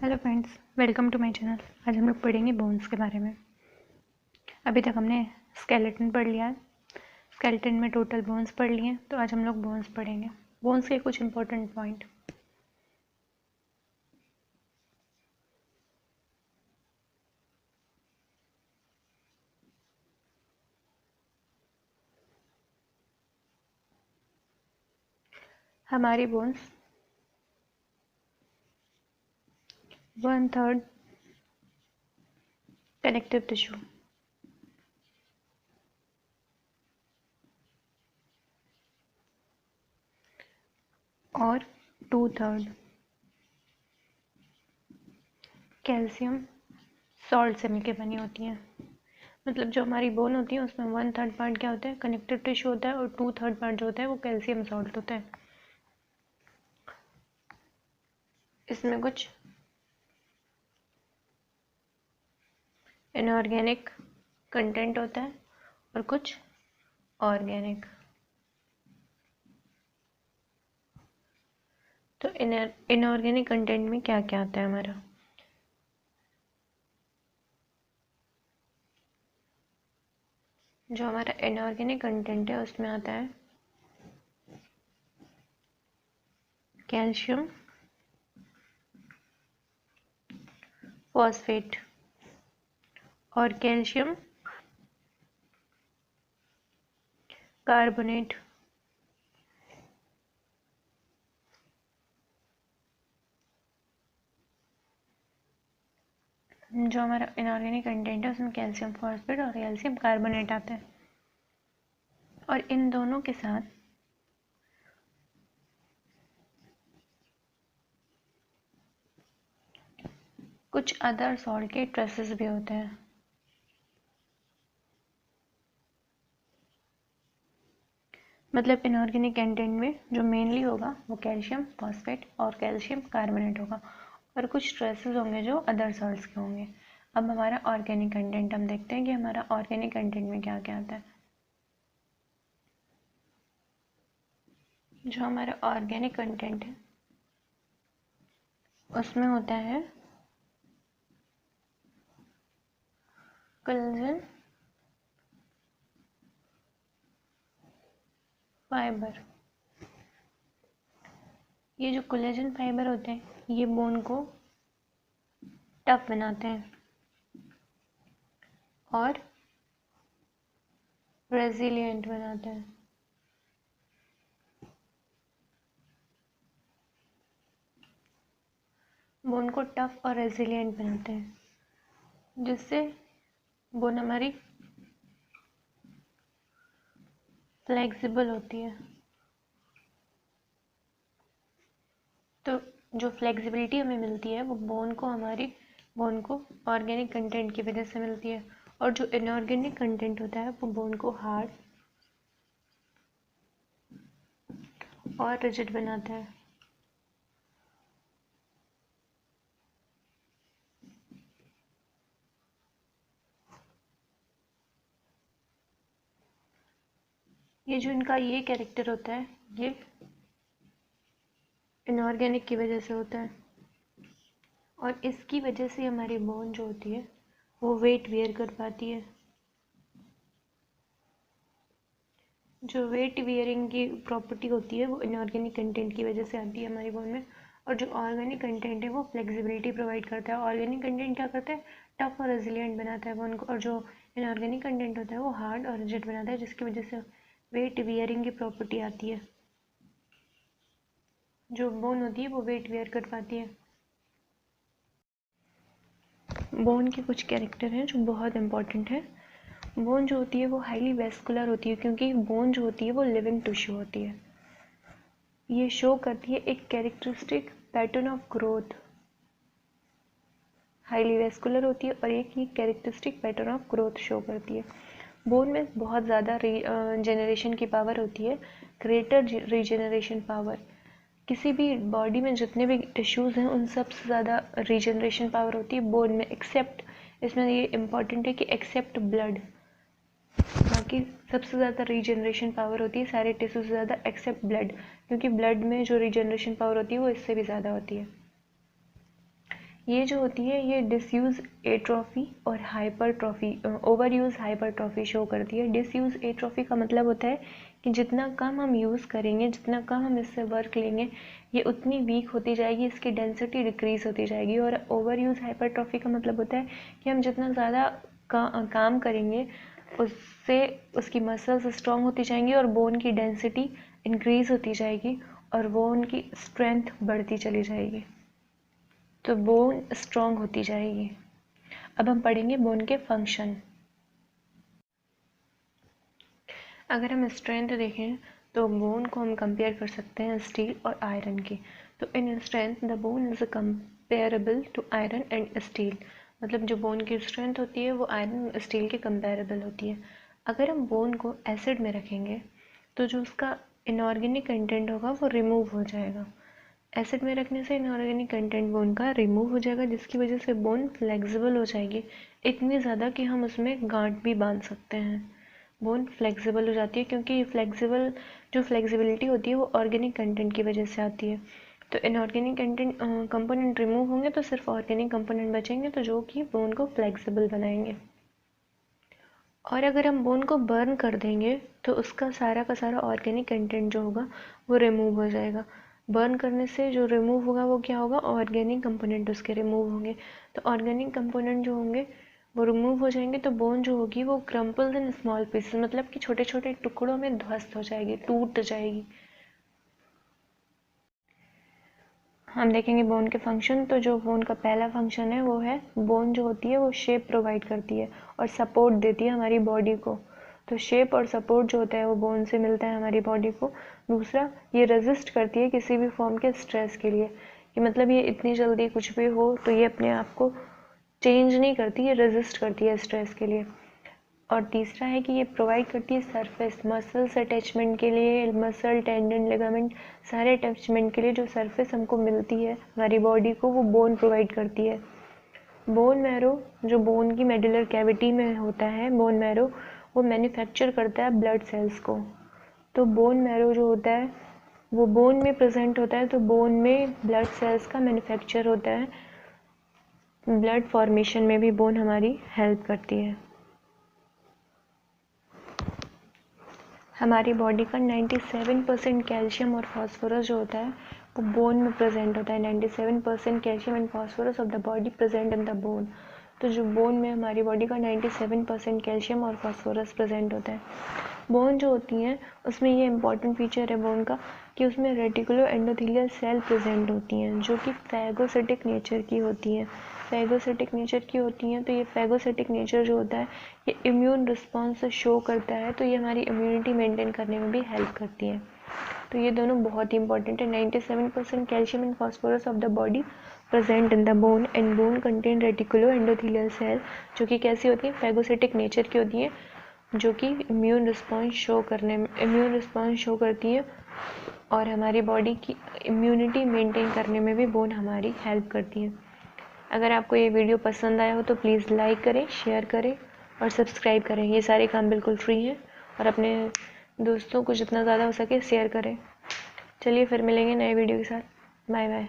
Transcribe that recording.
Hello friends, welcome to my channel. आज हम लोग पढ़ेंगे बोन्स के बारे में। अभी तक हमने स्केलेटन पढ़ लिया है। स्केलेटन में टोटल बोन्स पढ़ लिए हैं, तो आज हम लोग बोन्स पढ़ेंगे। बोन्स के कुछ इंपॉर्टेंट पॉइंट। हमारी बोन्स 1/3 कनेक्टिव टिश्यू और 2/3 कैल्शियम सॉल्ट से मिलकर बनी होती हैं। मतलब जो हमारी बोन होती है उसमें 1/3 पार्ट क्या होता है, कनेक्टिव टिश्यू होता है, और 2/3 पार्ट जो होता है वो कैल्शियम सॉल्ट होता है। इसमें कुछ इनऑर्गेनिक कंटेंट होता है और कुछ ऑर्गेनिक। तो इनऑर्गेनिक कंटेंट में क्या क्या आता है हमारा? जो हमारा इनऑर्गेनिक कंटेंट है उसमें आता है कैल्शियम फॉस्फेट और कैल्शियम कार्बोनेट। जो हमारा इनऑर्गेनिक कंटेंट है उसमें कैल्शियम फॉस्फेट और कैल्शियम कार्बोनेट आता है। और इन दोनों के साथ कुछ अदर सॉल्ट के ट्रेसेस भी होते हैं। मतलब इनऑर्गेनिक कंटेंट में जो मेनली होगा वो कैल्शियम फॉस्फेट और कैल्शियम कार्बोनेट होगा, और कुछ ट्रेसेस होंगे जो अदर सॉल्ट्स के होंगे। अब हमारा ऑर्गेनिक कंटेंट हम देखते हैं कि हमारा ऑर्गेनिक कंटेंट में क्या क्या आता है। जो हमारा ऑर्गेनिक कंटेंट है उसमें होता है कोलेजन फाइबर। ये जो कोलेजन फाइबर होते हैं ये बोन को टफ बनाते हैं और रेजिलिएंट बनाते हैं। बोन को टफ और रेजिलिएंट बनाते हैं, जिससे बोन हमारी फ्लेक्सिबल होती है। तो जो फ्लेक्सिबिलिटी हमें मिलती है वो बोन को ऑर्गेनिक कंटेंट की वजह से मिलती है, और जो इनऑर्गेनिक कंटेंट होता है वो बोन को हार्ड और रिजिड बनाता है। ये जो इनका ये कैरेक्टर होता है ये इनऑर्गेनिक की वजह से होता है, और इसकी वजह से हमारी बोन जो होती है वो वेट वेयर कर पाती है। जो वेट वेयरिंग की प्रॉपर्टी होती है वो इनऑर्गेनिक कंटेंट की वजह से आती है हमारी बोन में, और जो ऑर्गेनिक कंटेंट है वो फ्लेक्सिबिलिटी प्रोवाइड करता है। ऑर्गेनिक कंटेंट क्या करता है, टफ और रेजिलिएंट बनाता है बोन को, और जो इनऑर्गेनिक कंटेंट होता है वो हार्ड और रिजिड बनाता है, जिसकी वजह से वेट वेयरिंग की प्रॉपर्टी आती है। जो बोन होती है वो वेट वेयर कर पाती है। बोन के कुछ कैरेक्टर हैं जो बहुत इंपॉर्टेंट है। बोन जो होती है वो हाईली वेस्कुलर होती है, क्योंकि बोन जो होती है वो लिविंग टिश्यू होती है। ये शो करती है एक characteristic pattern of growth. Highly vascular होती है और एक ही characteristic pattern of growth show करती है। बोन में बहुत ज़्यादा जनरेशन की पावर होती है, ग्रेटर रीजनरेशन पावर। किसी भी बॉडी में जितने भी टिश्यूज़ हैं उन सबसे ज़्यादा रीजनरेशन पावर होती है बोन में, एक्सेप्ट, इसमें ये इम्पॉर्टेंट है कि एक्सेप्ट ब्लड। बाकी सबसे ज़्यादा रीजनरेशन पावर होती है सारे टिश्यू से ज़्यादा एक्सेप्ट ब्लड, क्योंकि ब्लड में जो रीजनरेशन पावर होती है वो इससे भी ज़्यादा होती है। ये जो होती है ये डिसयूज एट्रोफी और hypertrophy, over use hypertrophy show करती है। डिसयूज एट्रोफी का मतलब होता है कि जितना कम हम यूज़ करेंगे, जितना कम हम इससे वर्क लेंगे, ये उतनी वीक होती जाएगी, इसकी डेंसिटी डिक्रीज होती जाएगी। और ओवर यूज़ हाइपरट्रॉफी का मतलब होता है कि हम जितना ज़्यादा काम करेंगे उससे उसकी मसल्स स्ट्रॉन्ग होती जाएंगी और बोन की डेंसिटी इंक्रीज होती जाएगी और बोन की स्ट्रेंथ बढ़ती चली जाएगी, तो बोन स्ट्रॉन्ग होती जाएगी। अब हम पढ़ेंगे बोन के फंक्शन। अगर हम स्ट्रेंथ देखें तो बोन को हम कंपेयर कर सकते हैं स्टील और आयरन के। तो in strength the bone is comparable to iron and steel, मतलब जो बोन की स्ट्रेंथ होती है वो आयरन और स्टील के कंपेरेबल होती है। अगर हम बोन को एसिड में रखेंगे तो जो उसका इनऑर्गेनिक कंटेंट होगा वो रिमूव हो जाएगा। एसिड में रखने से इनऑर्गेनिक कंटेंट बोन का रिमूव हो जाएगा, जिसकी वजह से बोन फ्लेक्सिबल हो जाएगी, इतनी ज़्यादा कि हम उसमें गांठ भी बांध सकते हैं। बोन फ्लेक्सिबल हो जाती है क्योंकि जो फ्लेक्सिबिलिटी होती है वो ऑर्गेनिक कंटेंट की वजह से आती है। तो इनऑर्गेनिक कंपोनेंट रिमूव होंगे तो सिर्फ ऑर्गेनिक कंपोनेंट बचेंगे, तो जो कि बोन को फ्लेक्सिबल बनाएंगे। और अगर हम बोन को बर्न कर देंगे तो उसका सारा का सारा ऑर्गेनिक कंटेंट जो होगा वो रिमूव हो जाएगा। बर्न करने से जो रिमूव होगा वो क्या होगा, ऑर्गेनिक कंपोनेंट उसके रिमूव होंगे। तो ऑर्गेनिक कंपोनेंट जो होंगे वो रिमूव हो जाएंगे, तो बोन जो होगी वो क्रम्पल्स इन स्मॉल पीसेस, मतलब कि छोटे छोटे टुकड़ों में ध्वस्त हो जाएगी, टूट जाएगी। हम देखेंगे बोन के फंक्शन। तो जो बोन का पहला फंक्शन है वो है, बोन जो होती है वो शेप प्रोवाइड करती है और सपोर्ट देती है हमारी बॉडी को। तो शेप और सपोर्ट जो होता है वो बोन से मिलता है हमारी बॉडी को। दूसरा, ये रेजिस्ट करती है किसी भी फॉर्म के स्ट्रेस के लिए, कि मतलब ये इतनी जल्दी कुछ भी हो तो ये अपने आप को चेंज नहीं करती, ये रेजिस्ट करती है स्ट्रेस के लिए। और तीसरा है कि ये प्रोवाइड करती है सरफेस, मसल्स अटैचमेंट के लिए, मसल टेंडन लिगामेंट सारे अटैचमेंट के लिए जो सरफेस हमको मिलती है हमारी बॉडी को, वो बोन प्रोवाइड करती है। बोन मैरो जो बोन की मेडुलर कैविटी में होता है, बोन मैरो वो मैन्युफैक्चर करता है ब्लड सेल्स को। तो बोन मैरो जो होता है वो बोन में प्रेजेंट होता है, तो बोन में ब्लड सेल्स का मैन्युफैक्चर होता है। ब्लड फॉर्मेशन में भी बोन हमारी हेल्प करती है। हमारी बॉडी का 97% कैल्शियम और फास्फोरस जो होता है वो बोन में प्रेजेंट होता है। 97% calcium and phosphorus of the body present in the bone. तो जो बोन में हमारी बॉडी का 97% कैल्शियम और फास्फोरस प्रेजेंट होता है। बोन जो होती हैं उसमें ये इंपॉर्टेंट फीचर है बोन का कि उसमें रेटिकुलो एंडोथेलियल सेल प्रेजेंट होती हैं जो कि फैगोसिटिक नेचर की होती हैं। फैगोसिटिक नेचर की होती हैं, तो ये फैगोसिटिक नेचर जो होता है ये इम्यून रिस्पॉन्स शो करता है, तो ये हमारी इम्यूनिटी मेंटेन करने में भी हेल्प करती है। तो ये दोनों बहुत ही इंपॉर्टेंट है। 97% calcium and phosphorus of the body present in the bone and bone contain reticulo endothelial cell, जो कि कैसी होती है, फैगोसिटिक नेचर की होती है, जो कि इम्यून रिस्पॉन्स शो करती है और हमारी बॉडी की इम्यूनिटी मेंटेन करने में भी बोन हमारी हेल्प करती है। अगर आपको ये वीडियो पसंद आया हो तो प्लीज़ लाइक करें, शेयर करें और सब्सक्राइब करें। ये सारे काम बिल्कुल फ्री हैं और अपने दोस्तों को जितना ज़्यादा हो सके शेयर करें। चलिए फिर मिलेंगे नए वीडियो के साथ। Bye bye.